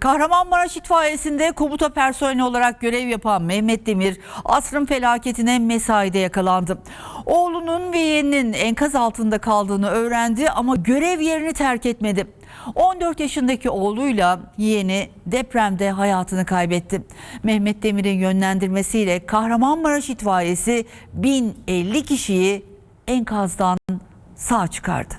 Kahramanmaraş İtfaiyesi'nde komuta personeli olarak görev yapan Mehmet Demir, asrın felaketine mesaide yakalandı. Oğlunun ve yeğeninin enkaz altında kaldığını öğrendi ama görev yerini terk etmedi. 14 yaşındaki oğluyla yeğeni depremde hayatını kaybetti. Mehmet Demir'in yönlendirmesiyle Kahramanmaraş İtfaiyesi 1050 kişiyi enkazdan sağ çıkardı.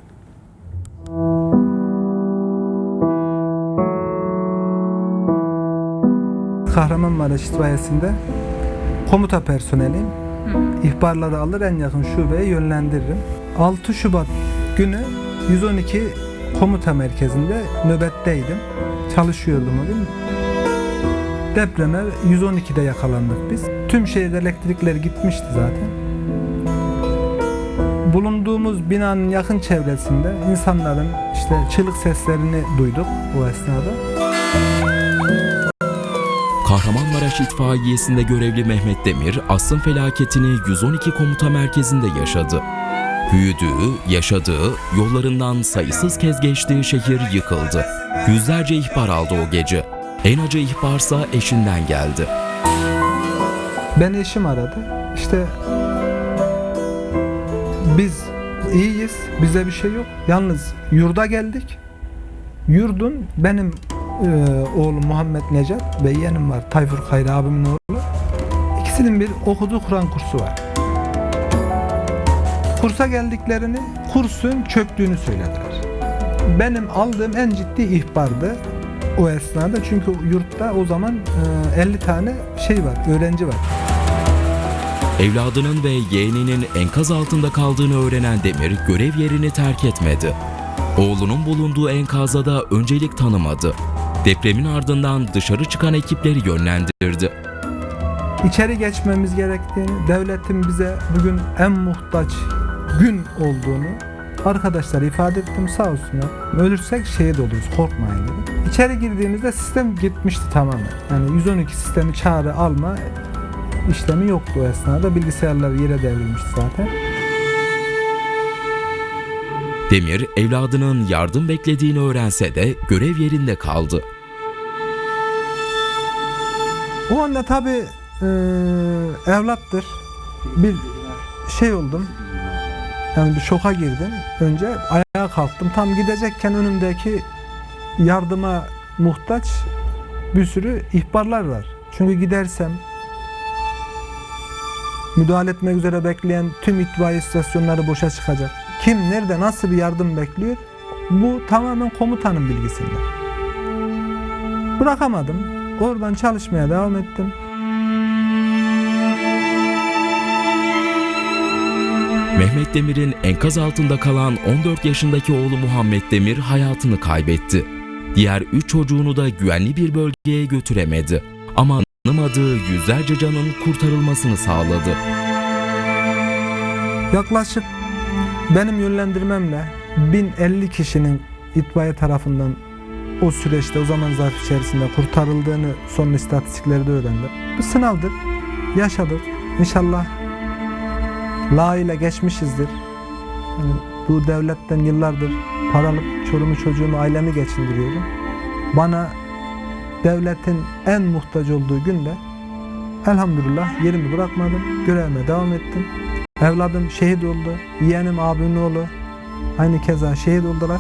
Kahramanmaraş İtfaiyesi'nde komuta personeliyim. İhbarları alır, en yakın şubeye yönlendiririm. 6 Şubat günü 112 komuta merkezinde nöbetteydim. Çalışıyordum o gün. Depreme 112'de yakalandık biz. Tüm şehirde elektrikler gitmişti zaten. Bulunduğumuz binanın yakın çevresinde insanların işte çığlık seslerini duyduk bu esnada. Kahramanmaraş İtfaiyesi'nde görevli Mehmet Demir, asrın felaketini 112 komuta merkezinde yaşadı. Büyüdüğü, yaşadığı, yollarından sayısız kez geçtiği şehir yıkıldı. Yüzlerce ihbar aldı o gece. En acı ihbarsa eşinden geldi. Ben eşim aradı. İşte biz iyiyiz, bize bir şey yok. Yalnız yurda geldik. Yurdun benim oğlum Muhammed Necat ve yeğenim var, Tayfur Kayra abimin oğlu. İkisinin bir okuduğu Kur'an kursu var. Kursa geldiklerini, kursun çöktüğünü söylediler. Benim aldığım en ciddi ihbardı o esnada, çünkü yurtta o zaman 50 tane öğrenci var. Evladının ve yeğeninin enkaz altında kaldığını öğrenen Demir, görev yerini terk etmedi. Oğlunun bulunduğu enkaza da öncelik tanımadı. Depremin ardından dışarı çıkan ekipleri yönlendirdi. İçeri geçmemiz gerektiğini, devletin bize bugün en muhtaç gün olduğunu arkadaşlara ifade ettim, sağ olsunlar. Ölürsek şehit oluruz, korkmayın dedim. İçeri girdiğimizde sistem gitmişti tamamen. Yani 112 sistemi çağrı alma işlemi yoktu o esnada. Bilgisayarlar yere devrilmişti zaten. Demir, evladının yardım beklediğini öğrense de görev yerinde kaldı. O anda tabii evlattır. Bir şey oldum. Yani bir şoka girdim. Önce ayağa kalktım. Tam gidecekken önümdeki yardıma muhtaç bir sürü ihbarlar var. Çünkü gidersem müdahale etmek üzere bekleyen tüm itfaiye istasyonları boşa çıkacak. Kim, nerede, nasıl bir yardım bekliyor? Bu tamamen komutanın bilgisinde. Bırakamadım. Oradan çalışmaya devam ettim. Mehmet Demir'in enkaz altında kalan 14 yaşındaki oğlu Muhammed Demir hayatını kaybetti. Diğer 3 çocuğunu da güvenli bir bölgeye götüremedi. Ama tanımadığı yüzlerce canın kurtarılmasını sağladı. Yaklaşık benim yönlendirmemle 1050 kişinin itfaiye tarafından o süreçte, o zaman zarf içerisinde kurtarıldığını son istatistiklerde öğrendim. Bu sınavdır, yaşadık. İnşallah layığıyla geçmişizdir. Yani bu devletten yıllardır para alıp çorumu çocuğumu, ailemi geçindiriyorum. Bana devletin en muhtaç olduğu günde elhamdülillah yerimi bırakmadım, görevime devam ettim. Evladım şehit oldu, yeğenim abimin oğlu aynı keza şehit oldular.